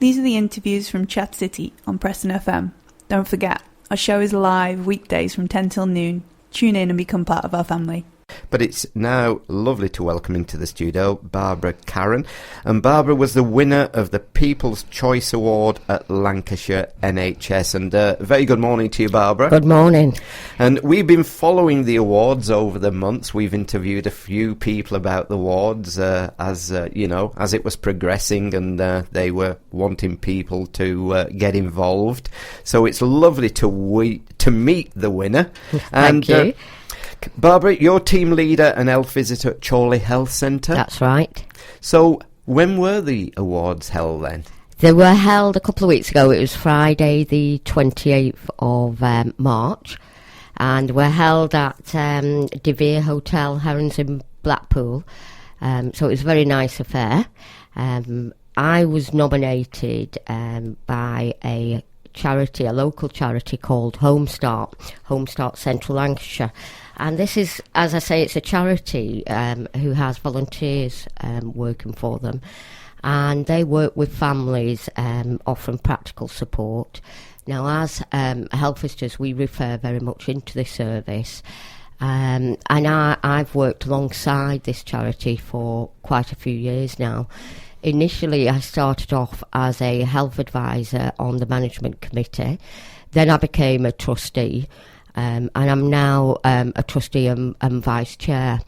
These are the interviews from Chat City on Preston FM. Don't forget, our show is live weekdays from 10 till noon. Tune in and become part of our family. But it's now lovely to welcome into the studio Barbra Caren. And Barbara was the winner of the People's Choice Award at Lancashire NHS. And very good morning to you, Barbara. Good morning. And we've been following the awards over the months. We've interviewed a few people about the awards as it was progressing, and they were wanting people to get involved. So it's lovely to meet the winner. Thank you. Barbara, you're team leader and health visitor at Chorley Health Centre. That's right. So when were the awards held then? They were held a couple of weeks ago. It was Friday the 28th of March, and were held at De Vere Hotel, Herons in Blackpool. So it was a very nice affair. I was nominated by a local charity called Home Start Central Lancashire. And this is, as I say, it's a charity who has volunteers working for them. And they work with families offering practical support. Now, as health visitors, we refer very much into this service. And I've worked alongside this charity for quite a few years now. Initially, I started off as a health advisor on the management committee. Then I became a trustee. And I'm now a trustee and vice chair.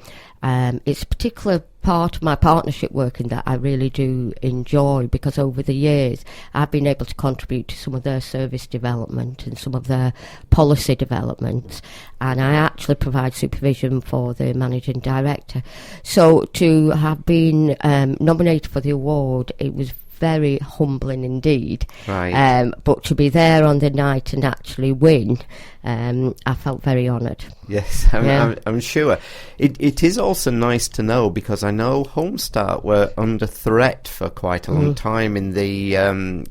It's a particular part of my partnership working that I really do enjoy, because over the years I've been able to contribute to some of their service development and some of their policy developments, and I actually provide supervision for the managing director. So to have been nominated for the award, it was very humbling indeed. Right. But to be there on the night and actually win, I felt very honoured. Yes, I'm sure. It is also nice to know, because I know Home Start were under threat for quite a long time in the round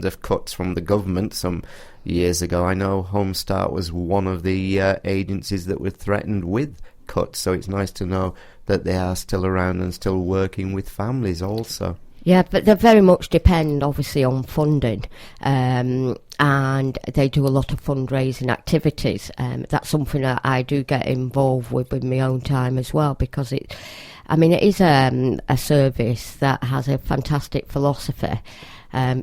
of cuts from the government some years ago. I know Home Start was one of the agencies that were threatened with cuts, so it's nice to know that they are still around and still working with families also. Yeah, but they very much depend, obviously, on funding, and they do a lot of fundraising activities. That's something that I do get involved with in my own time as well, because it is a service that has a fantastic philosophy.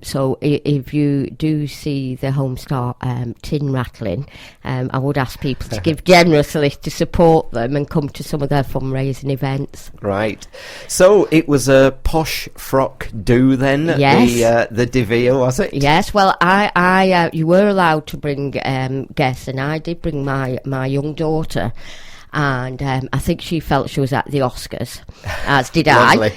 So if you do see the Home Start tin rattling, I would ask people to give generously to support them and come to some of their fundraising events. Right. So it was a posh frock do then, yes. The De Vere, was it? Yes. Well, I you were allowed to bring guests, and I did bring my young daughter. And I think she felt she was at the Oscars, as did Lovely.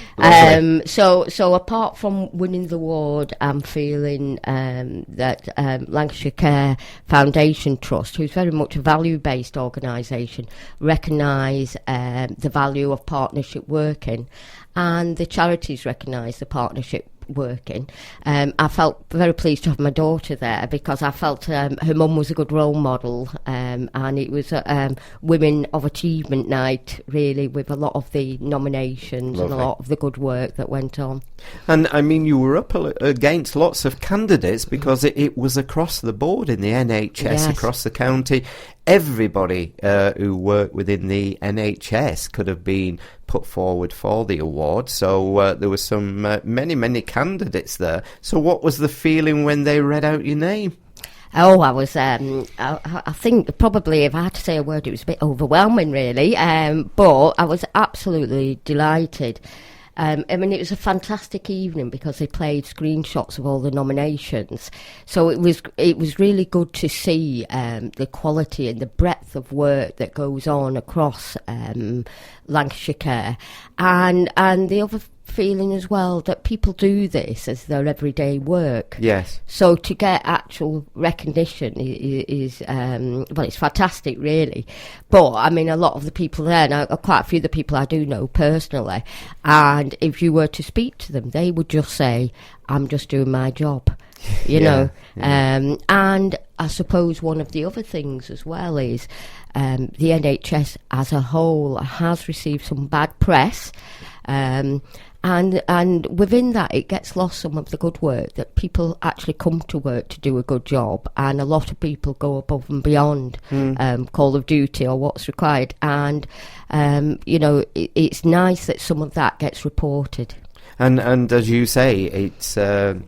So apart from winning the award, I'm feeling that Lancashire Care Foundation Trust, who's very much a value-based organisation, recognise the value of partnership working, and the charities recognise the partnership working. I felt very pleased to have my daughter there, because I felt her mum was a good role model, and it was Women of Achievement night, really, with a lot of the nominations. Lovely. And a lot of the good work that went on. And I mean, you were up against lots of candidates, because it was across the board in the NHS, yes. Across the county. Everybody who worked within the NHS could have been put forward for the award. So there were some many candidates there. So what was the feeling when they read out your name? Oh, I was, I think probably if I had to say a word, it was a bit overwhelming, really. But I was absolutely delighted. It was a fantastic evening, because they played screenshots of all the nominations. So it was really good to see the quality and the breadth of work that goes on across Lancashire Care, and the other feeling as well that people do this as their everyday work. Yes. So to get actual recognition is it's fantastic, really. But I mean, a lot of the people there, now quite a few of the people I do know personally, and if you were to speak to them, they would just say, "I'm just doing my job." you Yeah, know. yeah. And I suppose one of the other things as well is the NHS as a whole has received some bad press. And within that, it gets lost some of the good work, that people actually come to work to do a good job, and a lot of people go above and beyond Call of Duty or what's required. And, you know, it's nice that some of that gets reported. And as you say, it's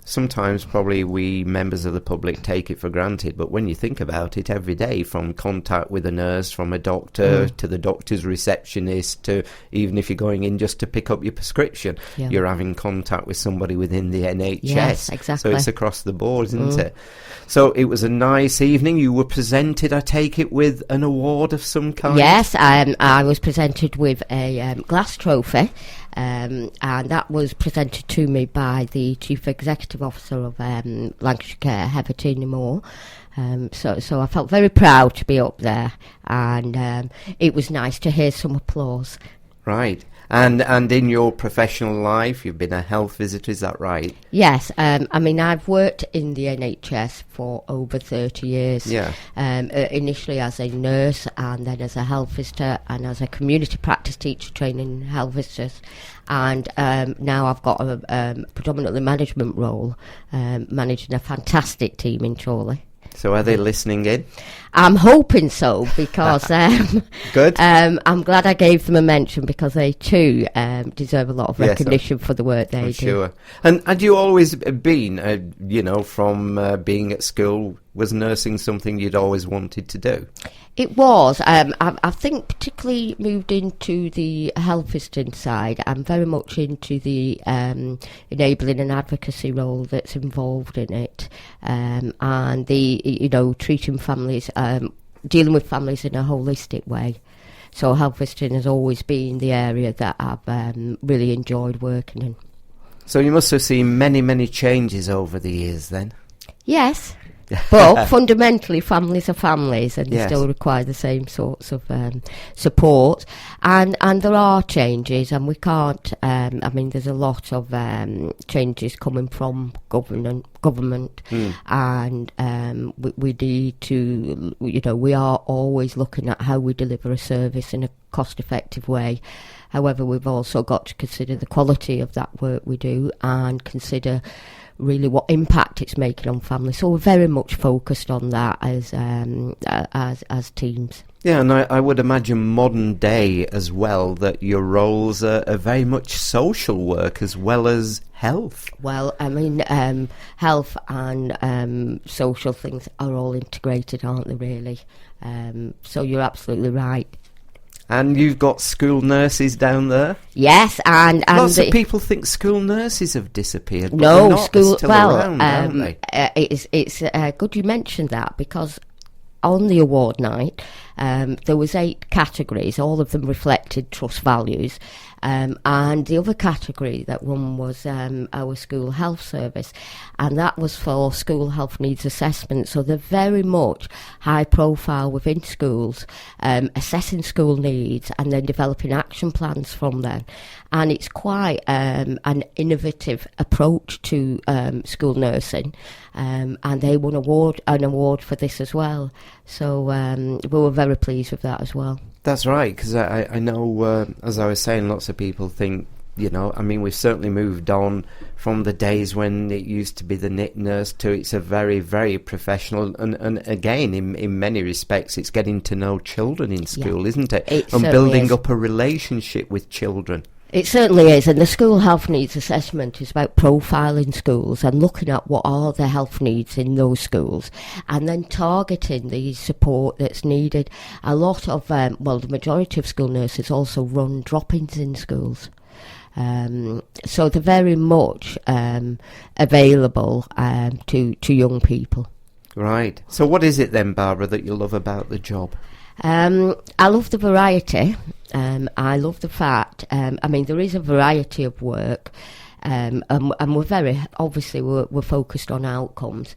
sometimes probably we members of the public take it for granted, but when you think about it, every day, from contact with a nurse, from a doctor to the doctor's receptionist, to even if you're going in just to pick up your prescription, you're having contact with somebody within the NHS. Yes, exactly. So it's across the board, isn't it? So it was a nice evening. You were presented, I take it, with an award of some kind? Yes, I was presented with a glass trophy. And that was presented to me by the Chief Executive Officer of Lancashire Care, Heather Moore. So I felt very proud to be up there, and it was nice to hear some applause. Right. And in your professional life, you've been a health visitor, is that right? Yes. I mean, I've worked in the NHS for over 30 years. Yeah. Initially as a nurse, and then as a health visitor, and as a community practice teacher training health visitors. And now I've got a predominantly management role, managing a fantastic team in Chorley. So are they listening in? I'm hoping so, because good. I'm glad I gave them a mention, because they too deserve a lot of recognition for the work they do. Sure. And had you always been, you know, from being at school, was nursing something you'd always wanted to do? It was. I think particularly moved into the health visiting side. I'm very much into the enabling and advocacy role that's involved in it, and the, you know, treating families, dealing with families in a holistic way. So health visiting has always been the area that I've really enjoyed working in. So you must have seen many, many changes over the years then? Yes. But fundamentally, families are families, and they still require the same sorts of support. And there are changes, and we can't. I mean, there's a lot of changes coming from government, and we need to. You know, we are always looking at how we deliver a service in a cost-effective way. However, we've also got to consider the quality of that work we do, and consider really what impact it's making on families. So we're very much focused on that as teams. Yeah, and I would imagine modern day as well, that your roles are very much social work as well as health. Well, I mean, health and social things are all integrated, aren't they, really? So you're absolutely right. And you've got school nurses down there? Yes, and lots of people think school nurses have disappeared. But no, they're not. school. They're still around, aren't they? It's good you mentioned that, because on the award night, there was 8 categories. All of them reflected trust values. And the other category that won was our school health service, and that was for school health needs assessment. So they're very much high profile within schools, assessing school needs and then developing action plans from them. And it's quite an innovative approach to school nursing, and they won an award for this as well. So we were very pleased with that as well. That's right, because I know, as I was saying, lots of people think, you know, I mean, we've certainly moved on from the days when it used to be the knit nurse to it's a very, very professional, and again, in many respects, it's getting to know children in school, isn't it? And building up a relationship with children. It certainly is, and the school health needs assessment is about profiling schools and looking at what are the health needs in those schools, and then targeting the support that's needed. A lot of, the majority of school nurses also run drop-ins in schools. So they're very much available to young people. Right. So what is it then, Barbara, that you love about the job? I love the variety. I love the fact, I mean, there is a variety of work, and we're very, obviously, we're focused on outcomes.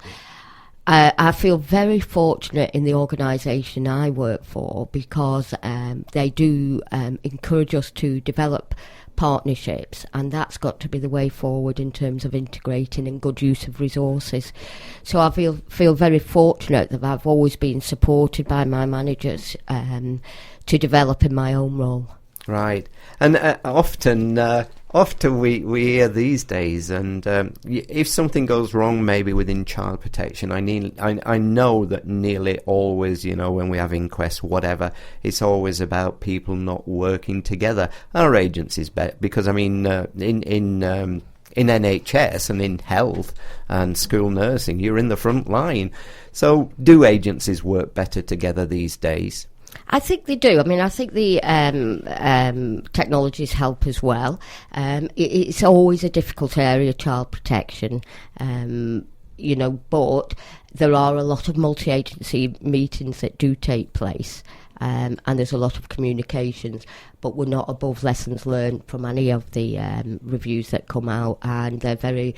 I feel very fortunate in the organisation I work for because they do encourage us to develop partnerships, and that's got to be the way forward in terms of integrating and good use of resources. So I feel very fortunate that I've always been supported by my managers to develop in my own role. Right. And often we hear these days, and if something goes wrong maybe within child protection, I know that nearly always, when we have inquests, whatever, it's always about people not working together. Our agencies, because in NHS and in health and school nursing, you're in the front line. So do agencies work better together these days? I think they do. I think the technologies help as well. It's always a difficult area, child protection, but there are a lot of multi-agency meetings that do take place, and there's a lot of communications, but we're not above lessons learned from any of the reviews that come out, and they're very,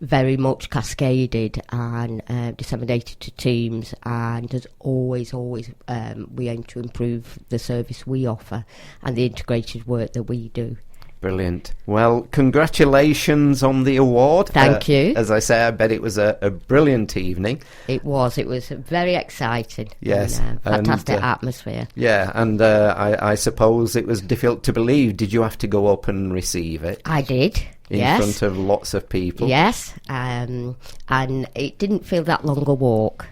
very much cascaded and disseminated to teams, and as always we aim to improve the service we offer and the integrated work that we do. Brilliant. Well, congratulations on the award. Thank you. As I say, I bet it was a brilliant evening. It was very exciting. Yes. And, fantastic atmosphere. Yeah, and I suppose it was difficult to believe. Did you have to go up and receive it? I did. In front of lots of people? Yes, and it didn't feel that long a walk.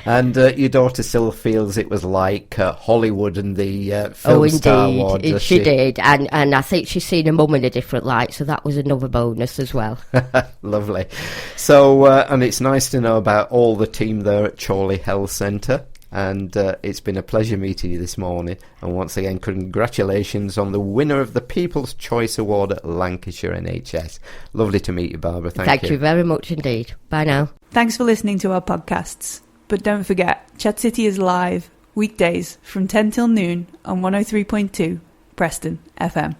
And your daughter still feels it was like Hollywood and the Film Star Award. She did, and I think she's seen her mum in a different light, so that was another bonus as well. Lovely. So, and it's nice to know about all the team there at Chorley Health Centre. And it's been a pleasure meeting you this morning. And once again, congratulations on the winner of the People's Choice Award at Lancashire NHS. Lovely to meet you, Barbara. Thank you. Thank you very much indeed. Bye now. Thanks for listening to our podcasts. But don't forget, Chat City is live weekdays from 10 till noon on 103.2 Preston FM.